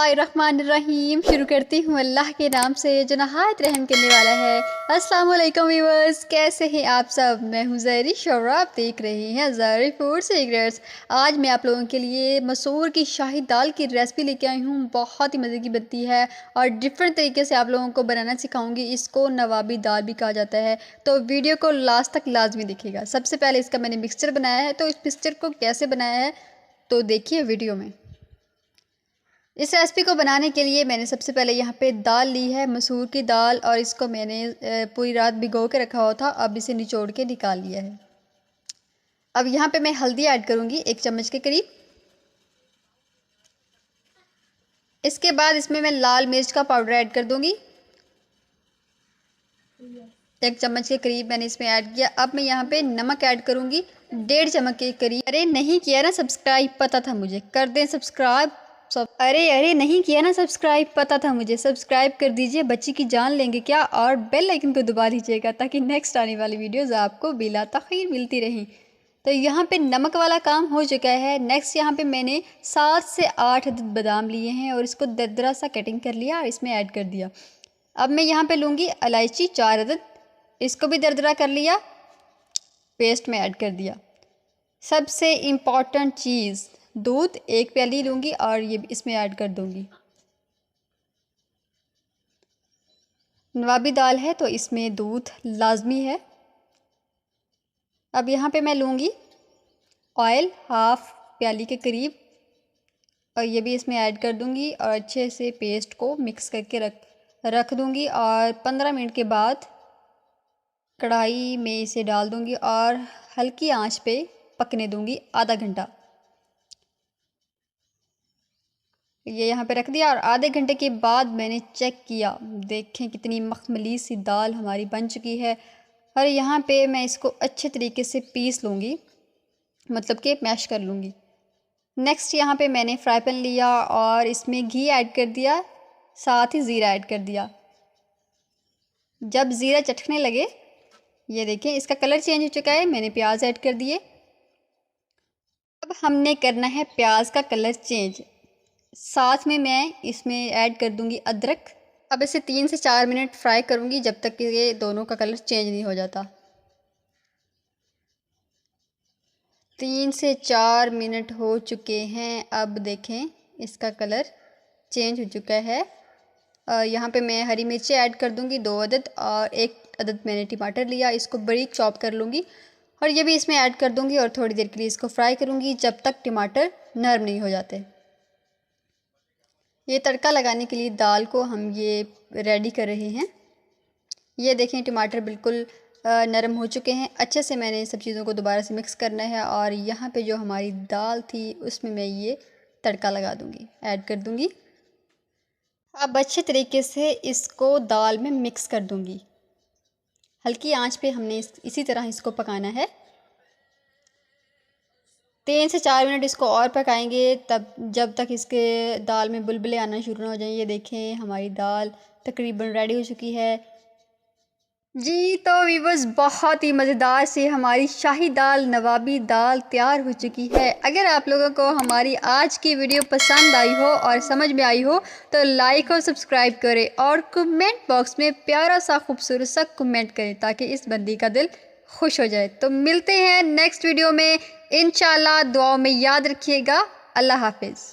बिस्मिल्लाहिर्रहमानिर्रहीम। शुरू करती हूँ अल्लाह के नाम से जो नहायत रहम करने वाला है। अस्सलाम वालेकुम व्यूअर्स, कैसे हैं आप सब। मैं हूँ ज़हरी और आप देख रहे हैं ज़हरी फूड सीक्रेट्स। आज मैं आप लोगों के लिए मसूर की शाही दाल की रेसिपी लेके आई हूँ। बहुत ही मज़े की बनती है और डिफरेंट तरीके से आप लोगों को बनाना सिखाऊंगी। इसको नवाबी दाल भी कहा जाता है, तो वीडियो को लास्ट तक लाजमी देखिएगा। सबसे पहले इसका मैंने मिक्सचर बनाया है, तो इस मिक्सचर को कैसे बनाया है तो देखिए वीडियो में। इस रेसिपी को बनाने के लिए मैंने सबसे पहले यहाँ पे दाल ली है, मसूर की दाल, और इसको मैंने पूरी रात भिगो के रखा हुआ था। अब इसे निचोड़ के निकाल लिया है। अब यहाँ पे मैं हल्दी ऐड करूँगी 1 चम्मच के करीब। इसके बाद इसमें मैं लाल मिर्च का पाउडर ऐड कर दूँगी, 1 चम्मच के करीब मैंने इसमें ऐड किया। अब मैं यहाँ पे नमक ऐड करूँगी 1.5 चम्मच के करीब। अरे नहीं किया ना सब्सक्राइब, पता था मुझे, कर दें सब्सक्राइब। अरे नहीं किया ना सब्सक्राइब, पता था मुझे, सब्सक्राइब कर दीजिए, बच्ची की जान लेंगे क्या। और बेल आइकन को दबा दीजिएगा ताकि नेक्स्ट आने वाली वीडियोस आपको बिला तखीर मिलती रहें। तो यहाँ पे नमक वाला काम हो चुका है। नेक्स्ट यहाँ पे मैंने 7 से 8 अदद बादाम लिए हैं और इसको दरदरा सा कटिंग कर लिया और इसमें ऐड कर दिया। अब मैं यहाँ पे लूँगी इलायची 4 अदद, इसको भी दरदरा कर लिया, पेस्ट में ऐड कर दिया। सबसे इम्पॉर्टेंट चीज़, दूध 1 प्याली लूँगी और ये इसमें ऐड कर दूँगी। नवाबी दाल है तो इसमें दूध लाजमी है। अब यहाँ पे मैं लूँगी ऑयल 1/2 प्याली के करीब और ये भी इसमें ऐड कर दूँगी और अच्छे से पेस्ट को मिक्स करके रख दूँगी। और 15 मिनट के बाद कढ़ाई में इसे डाल दूँगी और हल्की आंच पे पकने दूँगी आधा घंटा। ये यहाँ पे रख दिया और आधे घंटे के बाद मैंने चेक किया, देखें कितनी मखमली सी दाल हमारी बन चुकी है। और यहाँ पे मैं इसको अच्छे तरीके से पीस लूँगी, मतलब कि मैश कर लूँगी। नेक्स्ट यहाँ पे मैंने फ्राई पैन लिया और इसमें घी ऐड कर दिया, साथ ही ज़ीरा ऐड कर दिया। जब ज़ीरा चटकने लगे, ये देखें इसका कलर चेंज हो चुका है, मैंने प्याज ऐड कर दिए। अब हमने करना है प्याज का कलर चेंज। साथ में मैं इसमें ऐड कर दूंगी अदरक। अब इसे 3 से 4 मिनट फ्राई करूंगी जब तक कि ये दोनों का कलर चेंज नहीं हो जाता। 3 से 4 मिनट हो चुके हैं। अब देखें इसका कलर चेंज हो चुका है। यहाँ पे मैं हरी मिर्ची ऐड कर दूंगी 2 अदद और 1 अदद मैंने टमाटर लिया, इसको बारीक चॉप कर लूँगी और ये भी इसमें ऐड कर दूंगी और थोड़ी देर के लिए इसको फ्राई करूँगी जब तक टमाटर नरम नहीं हो जाते। ये तड़का लगाने के लिए दाल को हम ये रेडी कर रहे हैं। ये देखें टमाटर बिल्कुल नरम हो चुके हैं। अच्छे से मैंने सब चीज़ों को दोबारा से मिक्स करना है और यहाँ पे जो हमारी दाल थी उसमें मैं ये तड़का लगा दूँगी, ऐड कर दूँगी। अब अच्छे तरीके से इसको दाल में मिक्स कर दूँगी। हल्की आंच पे हमने इसी तरह इसको पकाना है। 3 से 4 मिनट इसको और पकाएंगे जब तक इसके दाल में बुलबुले आना शुरू ना हो जाएं। ये देखें हमारी दाल तकरीबन रेडी हो चुकी है जी। तो व्यूअर्स, बहुत ही मज़ेदार से हमारी शाही दाल नवाबी दाल तैयार हो चुकी है। अगर आप लोगों को हमारी आज की वीडियो पसंद आई हो और समझ में आई हो तो लाइक और सब्सक्राइब करें और कमेंट बॉक्स में प्यारा सा खूबसूरत सा कमेंट करें ताकि इस बंदी का दिल खुश हो जाए। तो मिलते हैं नेक्स्ट वीडियो में इंशाल्लाह। दुआओं में याद रखिएगा। अल्लाह हाफिज़।